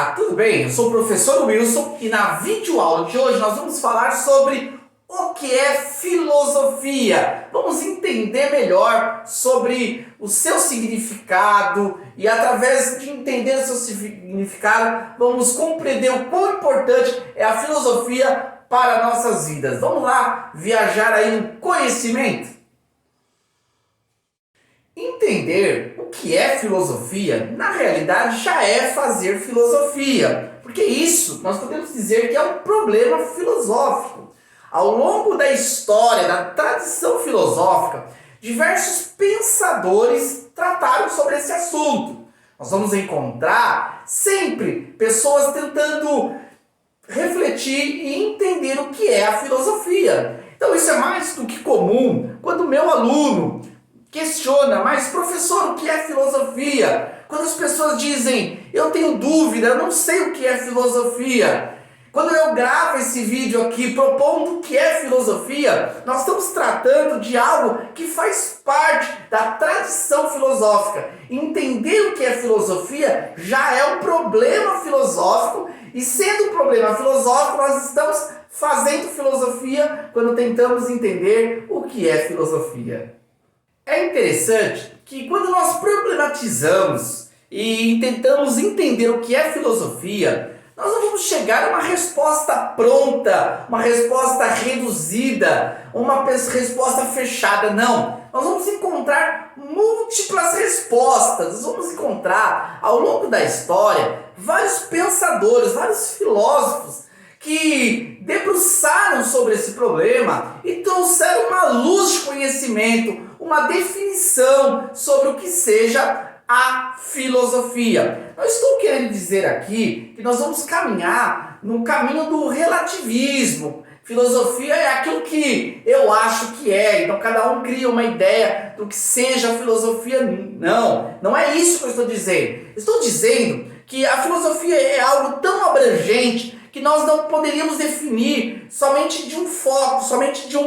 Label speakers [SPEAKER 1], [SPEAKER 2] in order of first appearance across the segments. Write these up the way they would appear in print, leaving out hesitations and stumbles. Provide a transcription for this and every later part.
[SPEAKER 1] Olá, tudo bem? Eu sou o professor Wilson e na videoaula de hoje nós vamos falar sobre o que é filosofia. Vamos entender melhor sobre o seu significado e através de entender o seu significado vamos compreender o quão importante é a filosofia para nossas vidas. Vamos lá viajar aí no conhecimento? Entender o que é filosofia, na realidade, já é fazer filosofia, porque isso nós podemos dizer que é um problema filosófico. Ao longo da história, da tradição filosófica, diversos pensadores trataram sobre esse assunto. Nós vamos encontrar sempre pessoas tentando refletir e entender o que é a filosofia. Então isso é mais do que comum quando o meu aluno questiona, mas professor, o que é filosofia? Quando as pessoas dizem, eu tenho dúvida, eu não sei o que é filosofia. Quando eu gravo esse vídeo aqui propondo o que é filosofia, nós estamos tratando de algo que faz parte da tradição filosófica. Entender o que é filosofia já é um problema filosófico, e sendo um problema filosófico, nós estamos fazendo filosofia quando tentamos entender o que é filosofia. É interessante que quando nós problematizamos e tentamos entender o que é filosofia, nós não vamos chegar a uma resposta pronta, uma resposta reduzida, uma resposta fechada, não. Nós vamos encontrar múltiplas respostas, nós vamos encontrar ao longo da história vários pensadores, vários filósofos que debruçaram sobre esse problema e trouxeram uma luz de conhecimento, uma definição sobre o que seja a filosofia. Não estou querendo dizer aqui que nós vamos caminhar no caminho do relativismo. Filosofia é aquilo que eu acho que é, então cada um cria uma ideia do que seja a filosofia. Não é isso que eu estou dizendo. Estou dizendo que a filosofia é algo tão abrangente que nós não poderíamos definir somente de um foco, somente de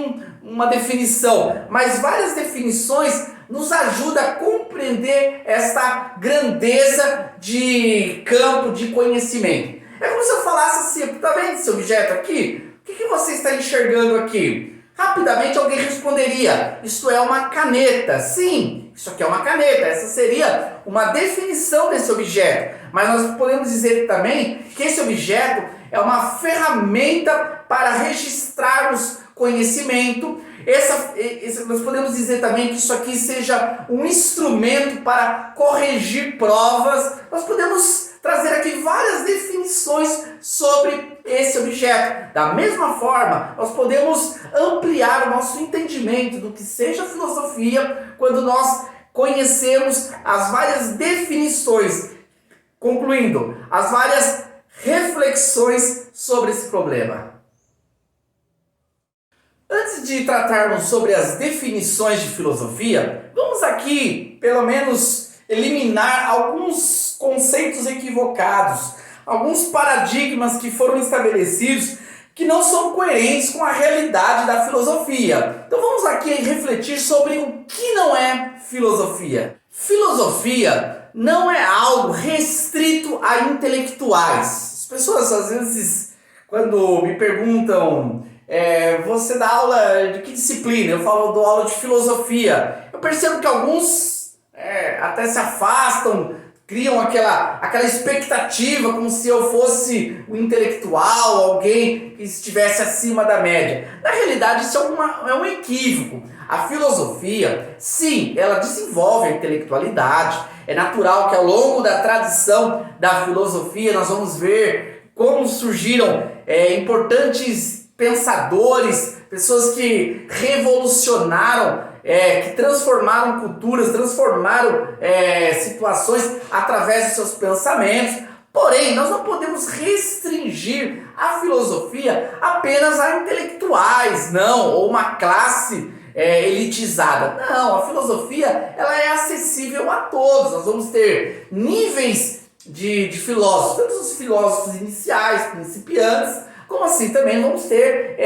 [SPEAKER 1] uma definição, mas várias definições nos ajudam a compreender essa grandeza de campo de conhecimento. É como se eu falasse assim, tá vendo esse objeto aqui? O que você está enxergando aqui? Rapidamente alguém responderia, isto é uma caneta. Sim, isso aqui é uma caneta, essa seria uma definição desse objeto. Mas nós podemos dizer também que esse objeto é uma ferramenta para registrarmos conhecimento. Nós podemos dizer também que isso aqui seja um instrumento para corrigir provas. Nós podemos trazer aqui várias definições sobre esse objeto. Da mesma forma, nós podemos ampliar o nosso entendimento do que seja filosofia quando nós conhecemos as várias definições, concluindo, as várias reflexões sobre esse problema. Antes de tratarmos sobre as definições de filosofia, vamos aqui, pelo menos, eliminar alguns conceitos equivocados, alguns paradigmas que foram estabelecidos que não são coerentes com a realidade da filosofia. Então vamos aqui refletir sobre o que não é filosofia. Filosofia não é algo restrito a intelectuais. As pessoas, às vezes, quando me perguntam, você dá aula de que disciplina? Eu dou aula de filosofia. Eu percebo que alguns até se afastam, criam aquela expectativa como se eu fosse um intelectual, alguém que estivesse acima da média. Na realidade, isso é um equívoco. A filosofia, sim, ela desenvolve a intelectualidade. É natural que ao longo da tradição da filosofia nós vamos ver como surgiram importantes pensadores, pessoas que revolucionaram, que transformaram culturas, transformaram situações através de seus pensamentos. Porém, nós não podemos restringir a filosofia apenas a intelectuais, não, ou uma classe elitizada. Não, a filosofia ela é acessível a todos. Nós vamos ter níveis de filósofos, tanto os filósofos iniciais, principiantes, como assim também vamos ter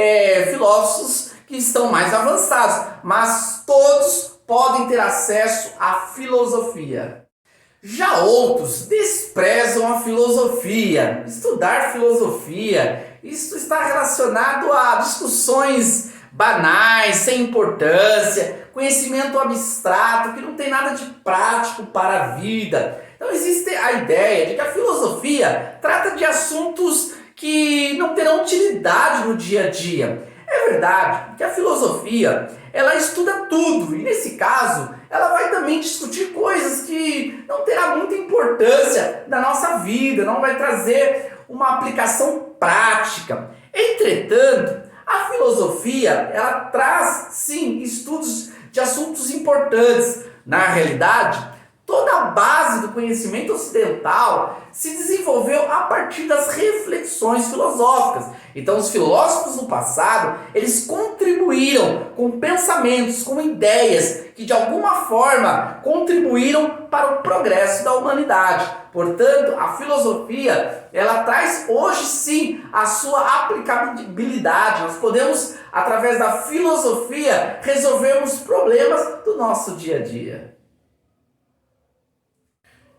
[SPEAKER 1] filósofos que estão mais avançados, mas todos podem ter acesso à filosofia. Já outros desprezam a filosofia filosofia, estudar filosofia, isso está relacionado a discussões banais, sem importância, conhecimento abstrato, que não tem nada de prático para a vida. Então existe a ideia de que a filosofia trata de assuntos que não terão utilidade no dia a dia. É verdade que a filosofia, ela estuda tudo, e nesse caso, ela vai também discutir coisas que não terá muita importância na nossa vida, não vai trazer uma aplicação prática. Entretanto, a filosofia, ela traz, sim, estudos de assuntos importantes. Na realidade, toda a base do conhecimento ocidental se desenvolveu a partir das reflexões filosóficas. Então, os filósofos do passado, eles contribuíram com pensamentos, com ideias que de alguma forma contribuíram para o progresso da humanidade. Portanto, a filosofia, ela traz hoje sim a sua aplicabilidade. Nós podemos, através da filosofia, resolvermos problemas do nosso dia a dia.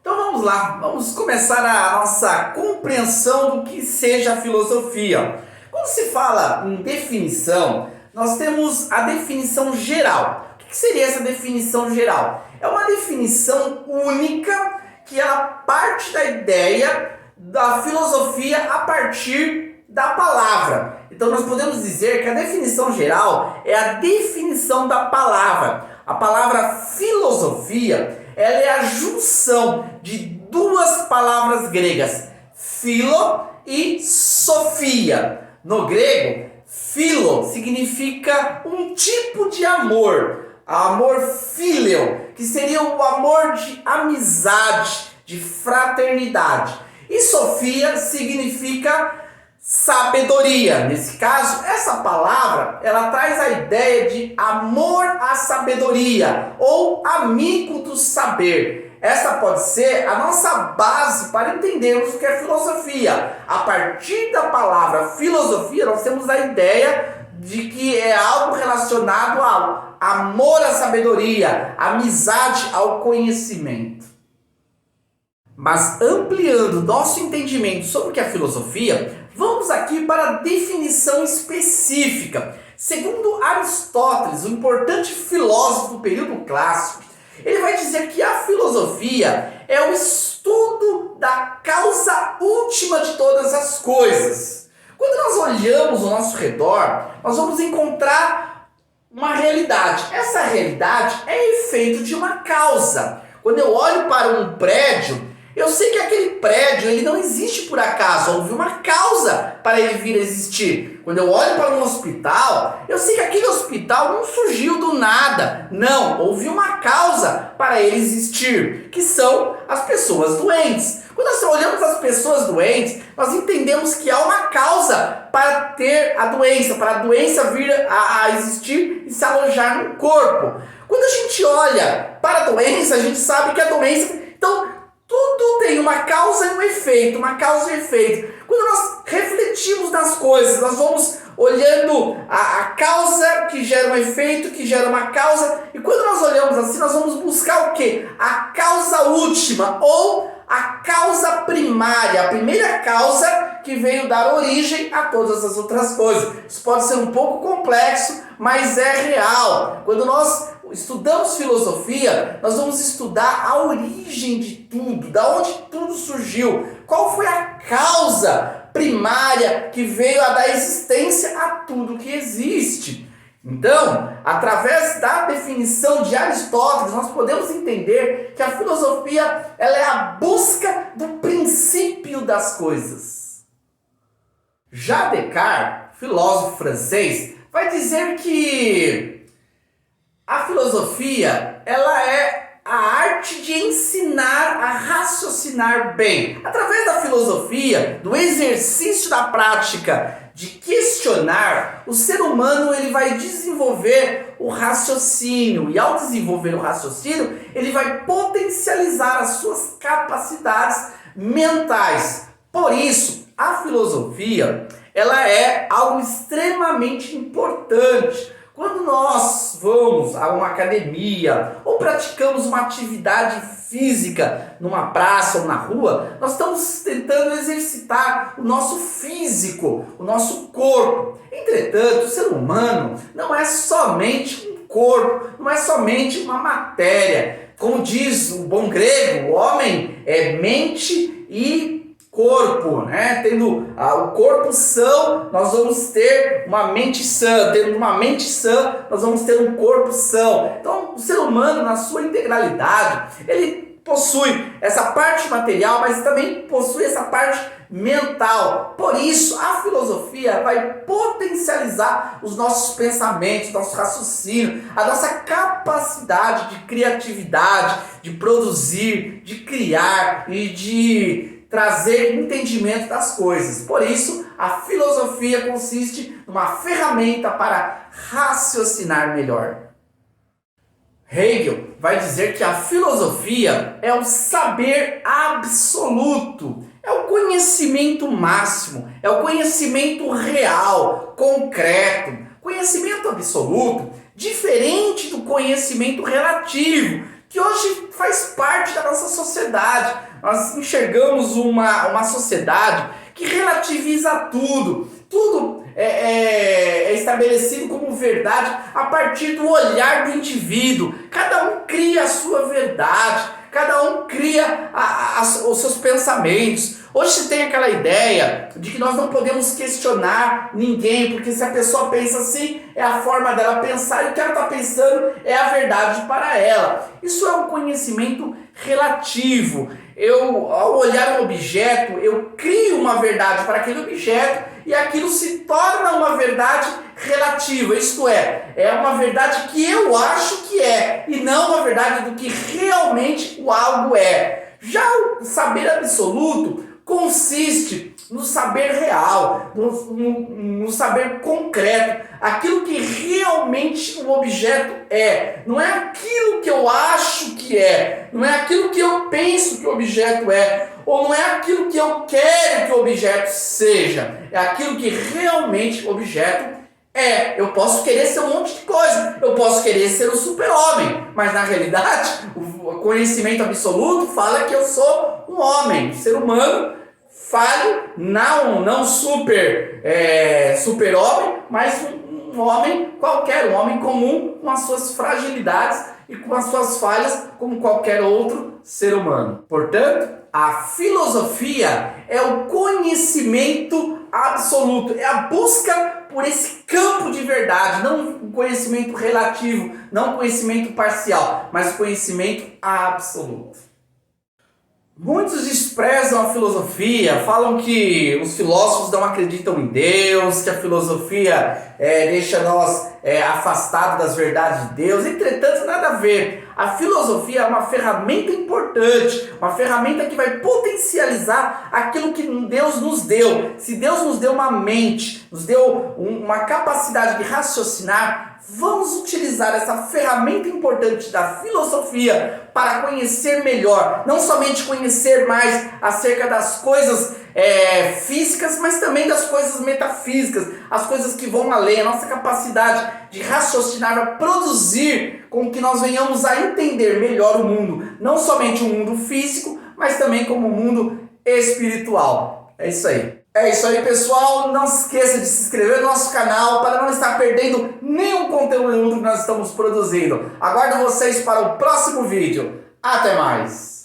[SPEAKER 1] Então vamos lá, vamos começar a nossa compreensão do que seja a filosofia. Quando se fala em definição, nós temos a definição geral. O que seria essa definição geral? É uma definição única que ela parte da ideia da filosofia a partir da palavra. Então nós podemos dizer que a definição geral é a definição da palavra. A palavra filosofia, ela é a junção de duas palavras gregas, philo e sofia. No grego, philo significa um tipo de amor, amor filial, que seria o amor de amizade, de fraternidade. E sofia significa sabedoria. Nesse caso, essa palavra, ela traz a ideia de amor à sabedoria ou amigo do saber. Essa pode ser a nossa base para entendermos o que é filosofia. A partir da palavra filosofia, nós temos a ideia de que é algo relacionado ao amor à sabedoria, amizade ao conhecimento. Mas ampliando nosso entendimento sobre o que é filosofia, vamos aqui para a definição específica. Segundo Aristóteles, um importante filósofo do período clássico, ele vai dizer que a filosofia é o estudo da causa última de todas as coisas. Quando nós olhamos ao nosso redor, nós vamos encontrar uma realidade. Essa realidade é efeito de uma causa. Quando eu olho para um prédio, eu sei que aquele prédio ele não existe por acaso, houve uma causa para ele vir a existir. Quando eu olho para um hospital, eu sei que aquele hospital não surgiu do nada. Não, houve uma causa para ele existir, que são as pessoas doentes. Quando nós olhamos as pessoas doentes, nós entendemos que há uma causa para ter a doença, para a doença vir a existir e se alojar no corpo. Quando a gente olha para a doença, a gente sabe que a doença... Então, tudo tem uma causa e um efeito, uma causa e um efeito. Quando nós refletimos nas coisas, nós vamos olhando a causa que gera um efeito, que gera uma causa. E quando nós olhamos assim, nós vamos buscar o quê? A causa última ou a causa primária, a primeira causa que veio dar origem a todas as outras coisas. Isso pode ser um pouco complexo, mas é real. Quando nós estudamos filosofia, nós vamos estudar a origem de tudo, da onde tudo surgiu, qual foi a causa primária que veio a dar existência a tudo que existe. Então, através da definição de Aristóteles, nós podemos entender que a filosofia ela é a busca do princípio das coisas. Já Descartes, filósofo francês, vai dizer que a filosofia, ela é a arte de ensinar a raciocinar bem. Através da filosofia, do exercício da prática de questionar, o ser humano ele vai desenvolver o raciocínio. E ao desenvolver o raciocínio, ele vai potencializar as suas capacidades mentais. Por isso, a filosofia, ela é algo extremamente importante. Quando nós vamos a uma academia ou praticamos uma atividade física numa praça ou na rua, nós estamos tentando exercitar o nosso físico, o nosso corpo. Entretanto, o ser humano não é somente um corpo, não é somente uma matéria. Como diz o bom grego, o homem é mente e corpo, né? Tendo o corpo são, nós vamos ter uma mente sã. Tendo uma mente sã, nós vamos ter um corpo são. Então, o ser humano, na sua integralidade, ele possui essa parte material, mas também possui essa parte mental. Por isso, a filosofia vai potencializar os nossos pensamentos, nosso raciocínio, a nossa capacidade de criatividade, de produzir, de criar e de trazer entendimento das coisas. Por isso, a filosofia consiste numa ferramenta para raciocinar melhor. Hegel vai dizer que a filosofia é o saber absoluto, é o conhecimento máximo, é o conhecimento real, concreto, conhecimento absoluto, diferente do conhecimento relativo, que hoje faz parte da nossa sociedade. Nós enxergamos uma sociedade que relativiza tudo. Tudo é estabelecido como verdade a partir do olhar do indivíduo. Cada um cria a sua verdade, cada um cria os seus pensamentos. Hoje se tem aquela ideia de que nós não podemos questionar ninguém, porque se a pessoa pensa assim, é a forma dela pensar e o que ela está pensando é a verdade para ela. Isso é um conhecimento relativo. Ao olhar um objeto, eu crio uma verdade para aquele objeto e aquilo se torna uma verdade relativa, isto é uma verdade que eu acho que é e não uma verdade do que realmente o algo é. Já o saber absoluto consiste no saber real, no saber concreto, aquilo que realmente o objeto é. Não é aquilo que eu acho que é, não é aquilo que eu penso que o objeto é, ou não é aquilo que eu quero que o objeto seja, é aquilo que realmente o objeto é. Eu posso querer ser um monte de coisa, eu posso querer ser o super-homem, mas na realidade o conhecimento absoluto fala que eu sou um homem, um ser humano falho, não super-homem, mas um homem qualquer, um homem comum com as suas fragilidades e com as suas falhas como qualquer outro ser humano. Portanto, a filosofia é o conhecimento absoluto, é a busca por esse campo de verdade, não um conhecimento relativo, não um conhecimento parcial, mas conhecimento absoluto. Muitos desprezam a filosofia, falam que os filósofos não acreditam em Deus, que a filosofia deixa nós afastados das verdades de Deus. Entretanto, nada a ver. A filosofia é uma ferramenta importante, uma ferramenta que vai potencializar aquilo que Deus nos deu. Se Deus nos deu uma mente, nos deu uma capacidade de raciocinar, vamos utilizar essa ferramenta importante da filosofia para conhecer melhor, não somente conhecer mais acerca das coisas físicas, mas também das coisas metafísicas, as coisas que vão além, a nossa capacidade de raciocinar, a produzir com que nós venhamos a entender melhor o mundo, não somente o mundo físico, mas também como o mundo espiritual. É isso aí. É isso aí, pessoal. Não se esqueça de se inscrever no nosso canal para não estar perdendo nenhum conteúdo que nós estamos produzindo. Aguardo vocês para o próximo vídeo. Até mais!